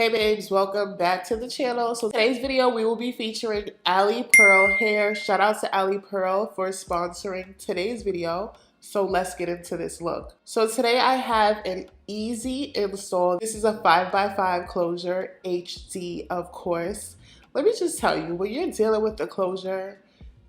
Hey babes, welcome back to the channel. So today's video we will be featuring Alipearl hair. Shout out to Alipearl for sponsoring today's video. So let's get into this look. So today I have an easy install. This is a 5x5 closure, HD of course. Let me just tell you, when you're dealing with the closure,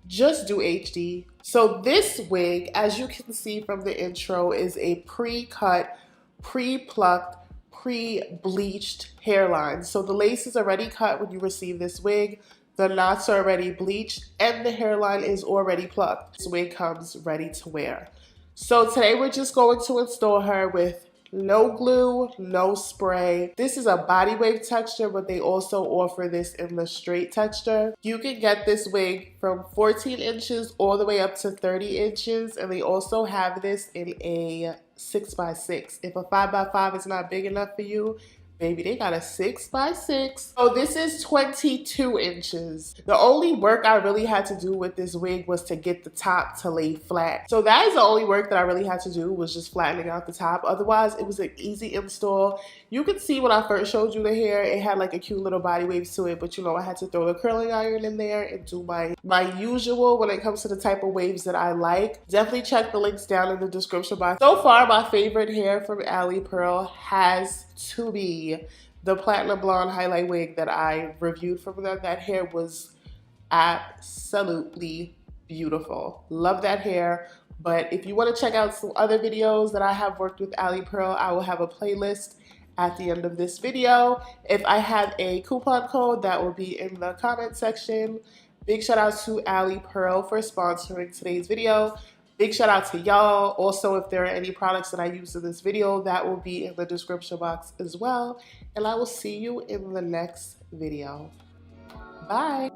just do HD. So this wig, as you can see from the intro, is a pre-cut, pre-plucked, pre-bleached hairline. So the lace is already cut when you receive this wig, the knots are already bleached, and the hairline is already plucked. This wig comes ready to wear. So today we're just going to install her with no glue, no spray. This is a body wave texture, but they also offer this in the straight texture. You can get this wig from 14 inches all the way up to 30 inches, and they also have this in a 6x6. If a 5x5 is not big enough for you, baby, they got a 6x6. So this is 22 inches. The only work I really had to do with this wig was to get the top to lay flat. So that is the only work that I really had to do, was just flattening out the top. Otherwise, it was an easy install. You can see when I first showed you the hair, it had like a cute little body waves to it, but you know, I had to throw the curling iron in there and do my usual when it comes to the type of waves that I like. Definitely check the links down in the description box. So far, my favorite hair from Alipearl has to be the platinum blonde highlight wig that I reviewed from them. That hair was absolutely beautiful. Love that hair. But if you want to check out some other videos that I have worked with Alipearl, I will have a playlist at the end of this video. If I have a coupon code, that will be in the comment section. Big shout out to Alipearl for sponsoring today's video. Big shout out to y'all. Also, if there are any products that I use in this video, that will be in the description box as well. And I will see you in the next video. Bye.